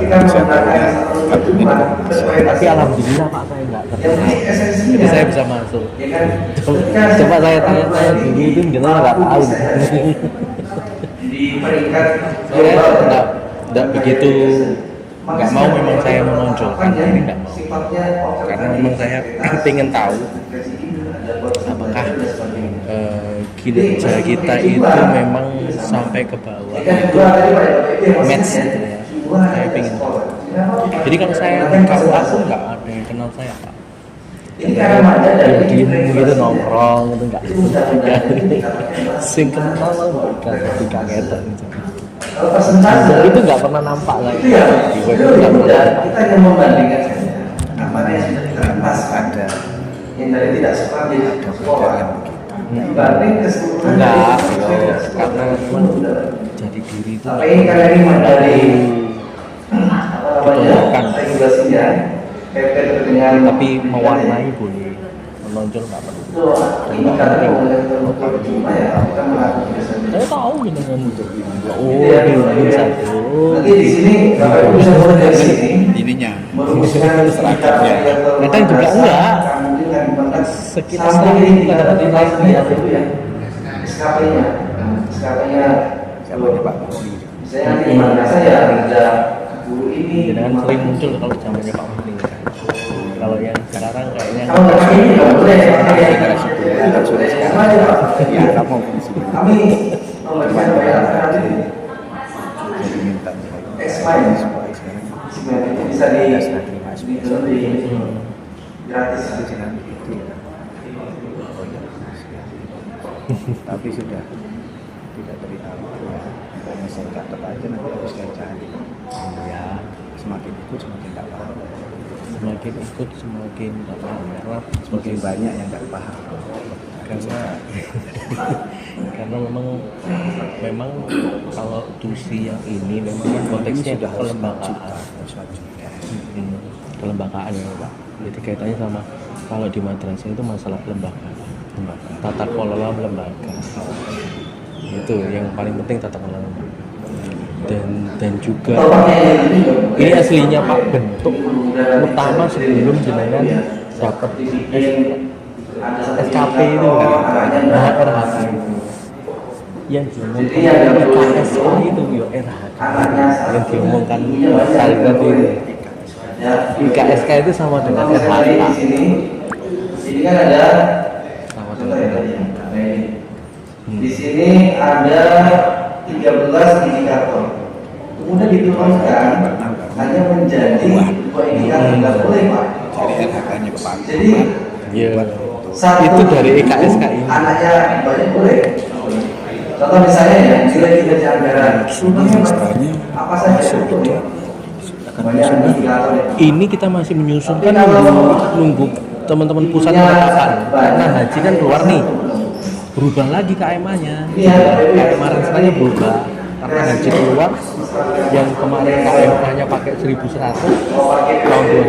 saya tahunya kabinnya di Indonesia. Tapi alhamdulillah Pak saya nggak terkena. Jadi saya bisa masuk. Coba saya tanya-tanya dulu itu nggak tahu. Saya nggak begitu nggak mau, memang saya menonjolkan ini nggak mau, karena memang saya ingin tahu apakah kinerja kita itu memang sampai ke bawah itu match gitu ya. Saya ingin tahu. Jadi kalau saya aku nggak ada yang kenal saya Pak. Diem gitu nongkrong gitu nggak sing kenal lah nggak ketika ngetok gitu. Itu nggak pernah nampak lagi di web, nggak pernah. Kita hanya membandingkan mana yang sudah dilepas Ada yang dari tidak seperti sekolah dibanding keseluruhan Enggak, karena memang jadi diri itu tapi kalian ini dari ditonjolkan, regulasinya PP dengan tapi mewarnai boleh, menonjol nggak perlu. ini karena cuma ya kita melakukan Saya tahu gitu kan, ini satu. nanti di sini Bapak Ibu bisa mulai dari sini ininya merumuskan seragamnya. Kadang juga enggak. Sekitar sampai kadang-kadang lain itu ya SKP-nya SKP-nya Siapanya Pak Menteri. misalnya nanti di madrasah ya ada guru ini dengan sering muncul kalau zamannya Pak Menteri. Kalau yang sekarang kayaknya kalau nggak ini nggak boleh Generasi kedua kan sudah sekarang. Ya kamu di sini. kami membagikan bayar nanti Jadi minta expired supaya sekarang bisa di ada setengah terima di gratis itu jangan begitu ya. Oh ya. Tapi sudah tidak terlalu ya. Hanya saya catat aja nanti harus saya cari. ya Semakin ikut semakin tak paham. semakin ikut semakin karena Semakin banyak yang tak paham. karena memang kalau tusi yang ini memang kan konteksnya sudah harus kelembagaan. ya. Kelembagaan ya Pak. Jadi kaitannya sama kalau di madrasah itu masalah kelembagaan, tata kelola lembaga. Itu yang paling penting, tata kelola lembaga. Dan juga ini aslinya Pak, bentuk utama sebelum jenengan dapat SKP itu RHK yang diomongkan IKSK itu ya RHK yang diomongkan kali tadi itu. IKSK itu sama dengan RHK, ini kan ada sama dengan RHK. di sini ada 13 indikator kemudian diturunkan hanya menjadi 2 indikator nggak boleh Pak. Cari RHK-nya ke Pak. Jadi Ya, satu itu dari IKSK ini. anaknya banyak boleh. Contoh misalnya ya, nilai kinerja anggaran Ekstranya apa saja masuk itu dia. banyak indikator ya. Ini kita masih menyusunkan nunggu teman-teman pusat penetapan, karena haji kan keluar nih, berubah lagi KMA-nya. KMA rencananya berubah karena haji keluar, yang kemarin KMA-nya pakai 1.100 tahun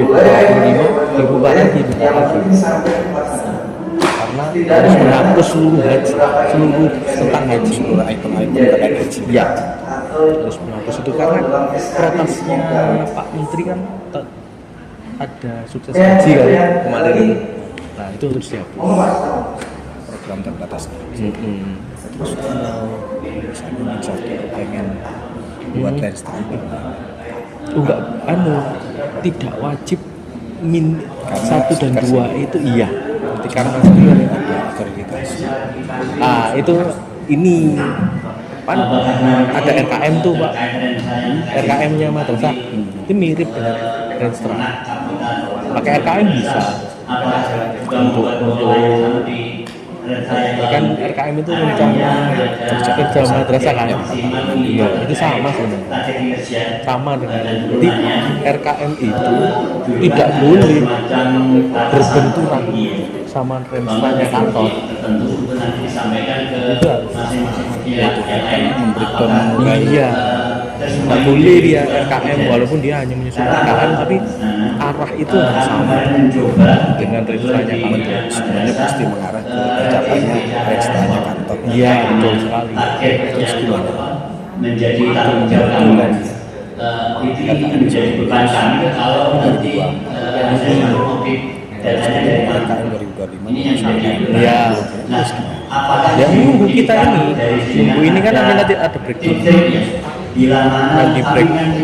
2025 dirubah lagi karena harus menghapus seluruh haji, seluruh tentang haji. Item-item terkait haji. Ya, harus menghapus itu karena protesnya Pak Menteri kan ada sukses haji kan kemarin. Nah itu harus dihapus. Program terbatas. Mm-hmm. Terus saya satu pengen buat lifestyle. Enggak, tidak wajib min Karena 1 dan 2 itu iya. Karena itu ada akreditasi. Itu ini kan ada RKM tuh Pak, RKM-nya madrasah itu mirip dengan Renstra. Pakai RKM bisa untuk kan RKM itu rencana kerja madrasah kan, iya itu sama sebenarnya, sama dengan jadi RKM itu tidak boleh berbenturan sama rencananya kantor. Itu harus Itu kan memberikan iya, nggak boleh dia RKM walaupun dia hanya menyusun RKM tapi arah itu harus sama dengan rencananya kantor. sebenarnya pasti mengarah ke tercapainya rencana kantor. Iya betul sekali. Terus gimana? menjadi Bulan itu menjadi beban kami kalau nanti ada yang audit datanya dari mana. Ini yang menjadi beban. Iya. Nah, apakah Ya nunggu kita ini kan nanti ada breakdown. Bila mana Nanti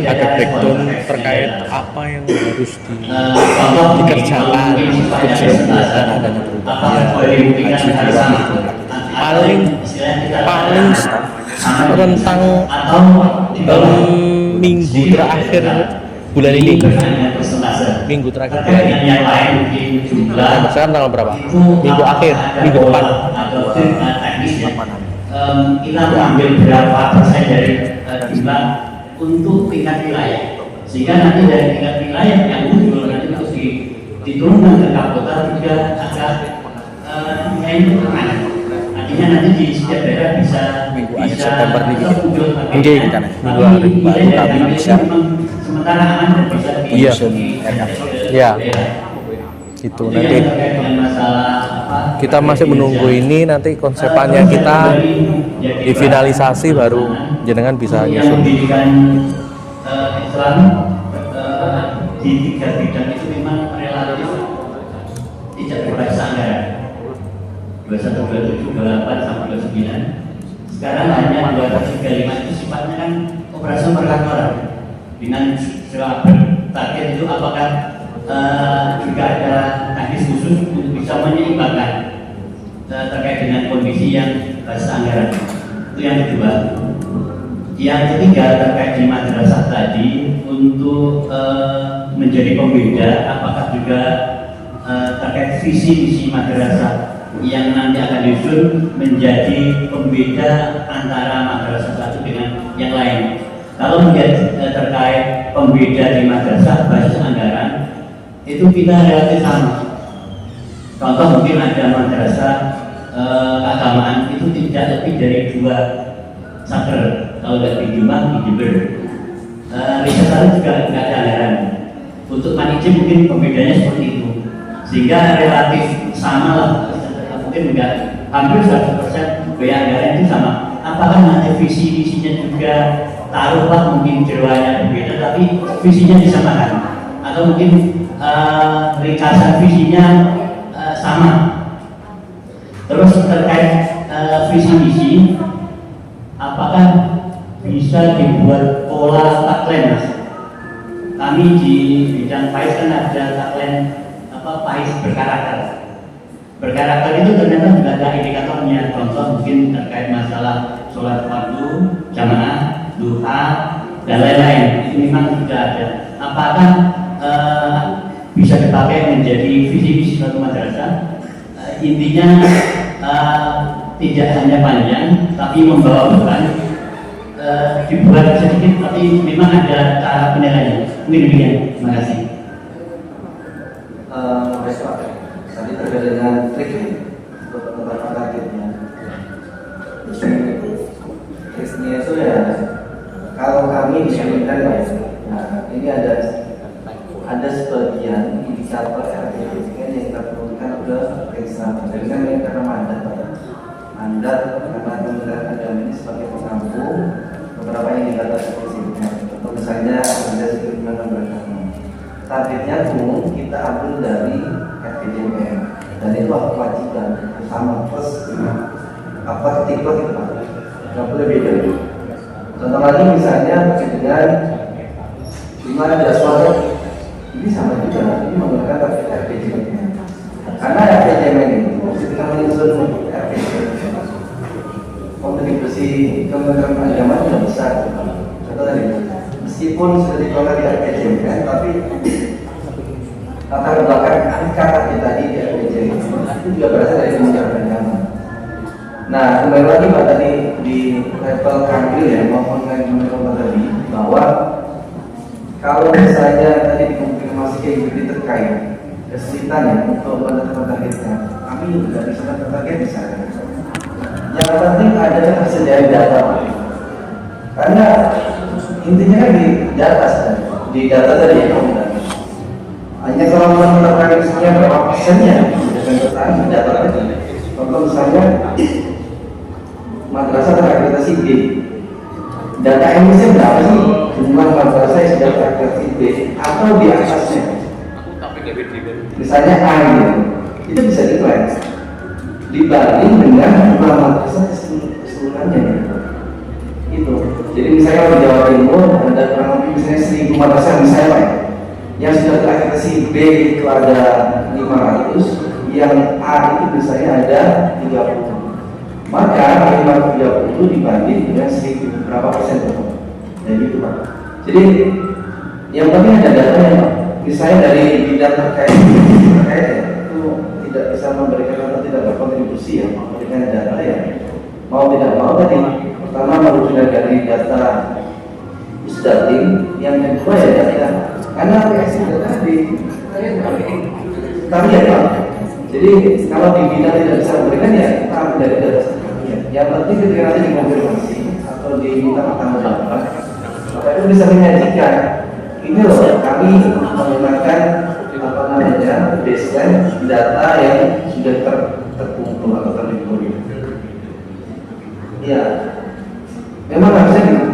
ada breakdown terkait apa yang harus dikerjakan adanya perubahan paling rentang minggu terakhir bulan ini, minggu terakhir bulan ini. Sekarang tanggal berapa? Minggu akhir, minggu depan. Kita mengambil berapa persen dari jumlah untuk tingkat wilayah, sehingga nanti dari tingkat wilayah yang muncul nanti harus diturunkan ke Kapolda juga agak itu tenang. Artinya nanti di setiap daerah bisa Minggu akhir September ini muncul Oke, minggu akhir baru kami bisa sementara aman dan bisa Iya. Iya. Itu nanti kita masih menunggu ini, nanti konsepannya kita difinalisasi baru jenengan bisa nyusun. Pendidikan Islam di 3 bidang itu memang relatif tidak berbasis anggaran. 21, 27, 28 sampai 29. Sekarang hanya 235 itu sifatnya kan operasi perkantoran dengan target itu apakah juga ada teknis khusus untuk bisa menyeimbangkan terkait dengan kondisi yang basis anggaran. Itu yang kedua. Yang ketiga terkait di madrasah tadi untuk menjadi pembeda, apakah juga terkait visi misi madrasah yang nanti akan disusun menjadi pembeda antara madrasah satu dengan yang lain. Kalau melihat terkait pembeda di madrasah basis anggaran itu kita relatif sama. Contoh mungkin ada madrasah keagamaan itu tidak lebih dari 2 saker, kalau dari Jumat di Jember. Riset saya juga tidak ada anggaran. Untuk manijim mungkin pembedanya seperti itu, sehingga relatif sama lah. Mungkin enggak hampir 100% biaya anggaran itu sama. Apakah nanti visi misinya juga taruhlah mungkin jeroannya berbeda tapi visinya disamakan, atau mungkin ringkasan visinya sama. Terus terkait visi misi, apakah bisa dibuat pola tagline, Mas? Kami di bidang PAIS kan ada tagline PAIS berkarakter. Berkarakter itu ternyata juga ada indikatornya. Contoh mungkin terkait masalah sholat fardu, jamaah, duha, dan lain-lain. Itu memang sudah ada. Apakah bisa dipakai menjadi visi misi suatu madrasah? Intinya tidak hanya panjang, tapi membawa beban. Dibuat sedikit, tapi memang ada cara penilaiannya. Mungkin demikian. Terima kasih. Tadi terkait dengan trik untuk penetapan targetnya. Triknya itu ya, kalau kami di Kementerian ya, nah ini ada sebagian indikator RTP yang kita perlukan ke desa. Jadi kan ini karena mandat karena Kementerian Agama ini sebagai pengampu beberapa indikator spesifik. Contoh misalnya ada sekiranya beragama. Targetnya umum kita ambil dari RPJMN dan itu kewajiban bersama plus apa tipe kita nggak boleh beda. Contoh lagi misalnya terkait dengan jumlah jadwal ini sama juga, ini menggunakan target RPJMN karena RPJMN itu ketika menyusun RPJMN kontribusi Kementerian Agama sudah besar. Contoh tadi meskipun sudah dikelola di RPJMN tapi latar belakang angka tadi di RPJMN itu juga berasal dari Kementerian Agama. Nah, kembali lagi Pak tadi di level kanwil ya maupun Kementerian tadi bahwa kalau misalnya tadi dikonfirmasi kayak gitu terkait kesulitan ya untuk menentukan targetnya, kami juga bisa menentukan target misalnya. Yang penting ada ketersediaan data, karena intinya kan di data tadi ya kamu tadi. Hanya kalau menentukan misalnya berapa persennya dengan petani data tadi. Contoh misalnya madrasah terakreditasi B data emisi berapa sih jumlah madrasah yang sudah terakreditas B atau di atasnya. Misalnya A gitu, itu bisa diklaim dibanding dengan jumlah madrasah keseluruhannya itu. Jadi misalnya kalau di Jawa Timur ada kurang lebih misalnya 1000 madrasah misalnya Pak, yang sudah terakreditasi B itu ada 500, yang A itu misalnya ada 30. Maka 530 dibanding dengan 1000 berapa persen Pak? Jadi itu Pak. Jadi yang penting ada datanya Pak. Misalnya dari bidang terkait itu tidak bisa memberikan atau tidak berkontribusi ya, memberikan data ya. Mau tidak mau tadi pertama merujuk dari data Pusdatin, yang kedua ya data karena aplikasi data di kami ya Pak. Jadi kalau di bidang tidak bisa memberikan ya kita ambil dari data sekalian. Yang penting ketika nanti dikonfirmasi atau diminta pertanggungjawaban, maka itu bisa menyajikan ini loh kami menggunakan apa namanya baseline data yang sudah terkumpul atau terlimpuli. Ya, memang harusnya gitu.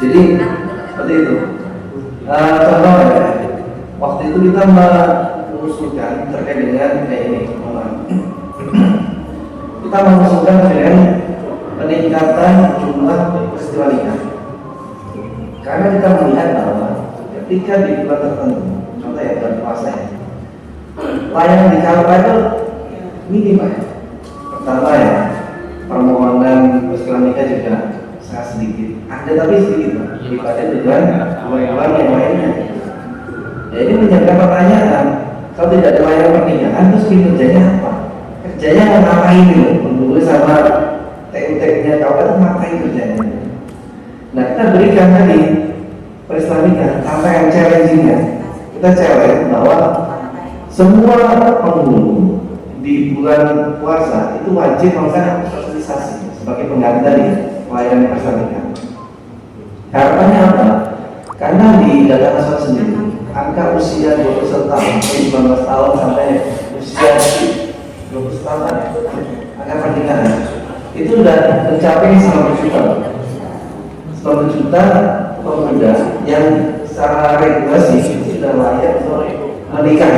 Jadi seperti itu. Contoh ya, waktu itu kita mengusulkan terkait dengan kayak ini, kita mengusulkan dengan peningkatan jumlah peristiwa nikah. Karena kita melihat bahwa ketika di bulan tertentu, contoh ya bulan puasa ya, layanan di Kalpa itu minim ya. Pertama ya, permohonan peristiwa nikah juga sangat sedikit. Ada tapi sedikit Pak, daripada dengan bulan-bulan yang lainnya. Ya ini menjadi pertanyaan, kalau tidak ada layanan pernikahan terus kerjanya apa? Kerjanya mau ngapain loh? Menurut sama TU-nya Kalpa itu ngapain kerjanya? Nah kita berikan tadi peristiwa nikah, apa yang challenging-nya? Kita challenge bahwa semua penghulu di bulan puasa itu wajib melakukan sosialisasi sebagai pengganti dari pelayanan peristiwa nikah. Harapannya apa? Karena di data nasional sendiri, angka usia 21 tahun, 19 tahun sampai usia 20 tahun, angka pernikahan itu sudah mencapai 90 juta. 90 juta pemuda yang secara regulasi sudah layak untuk menikah.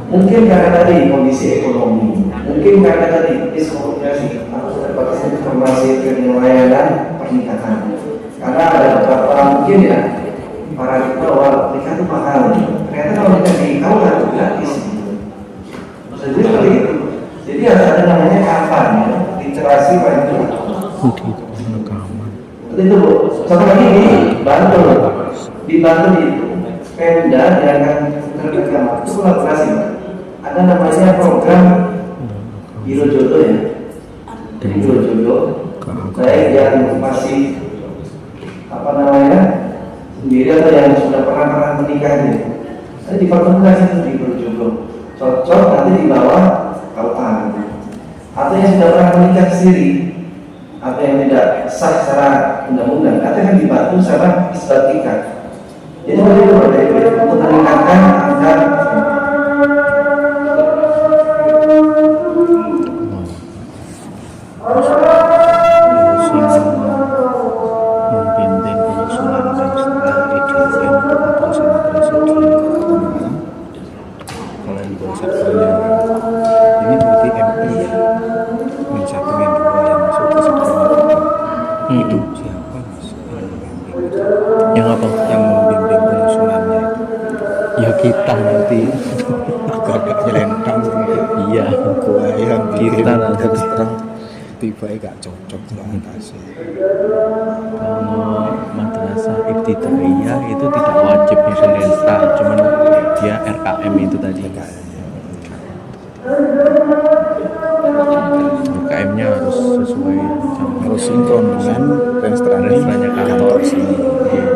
Mungkin karena tadi kondisi ekonomi, mungkin karena tadi miskomunikasi atau terbatas informasi dengan layanan pernikahan. Karena ada beberapa mungkin ya para kita bahwa nikah itu mahal. Ternyata kalau nikah di KUA itu gratis. Jadi seperti itu. Jadi ada namanya kampanye literasi parental. Itu Bu, satu lagi di Bantul. Di Bantul itu Pemda yang akan terkait itu kolaborasi. Ada namanya program Biro Jodoh ya. Biro Jodoh. Baik yang masih apa namanya sendiri atau yang sudah pernah menikah ini. Nanti dipertemukan itu di Biro Jodoh. Cocok nanti di bawah KUA. Atau yang sudah pernah menikah sendiri atau yang tidak sah secara undang-undang, akan dibantu secara isbat nikah. Jadi untuk meningkatkan angka membimbing penyusunan registrasi IDM madrasah-madrasah di Kabupaten. Kalau yang di bawah sektornya ini berarti MI ya, min 1 min 2 yang masuk ke sektor itu siapa Mas yang membimbing? Yang apa? Yang membimbing penyusunannya itu Ya kita nanti. agak nyelentang Iya. gua yang Kita nanti. terus terang tiba gak cocok dengan atasnya. Kalau madrasah ibtidaiyah itu tidak wajib nyusun desa, cuman dia RKM itu tadi. RKM-nya harus sesuai sama Harus sinkron dengan Renstra-nya kantor sini. Iya.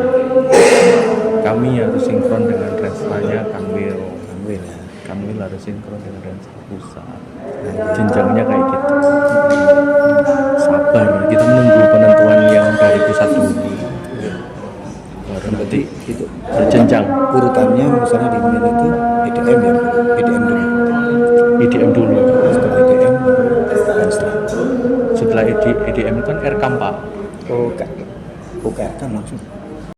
Kami harus sinkron dengan Renstra-nya Kanwil. Kanwil ya. Kanwil harus sinkron dengan Renstra pusat. Jenjangnya kayak gitu. Sabar, kita menunggu penentuan yang dari pusat dulu. Baru nanti itu berjenjang. urutannya misalnya di Min itu IDM ya, IDM dulu. IDM dulu. Setelah IDM Renstra. Setelah EDM itu kan rekam Pak. Oh, UKM kan langsung.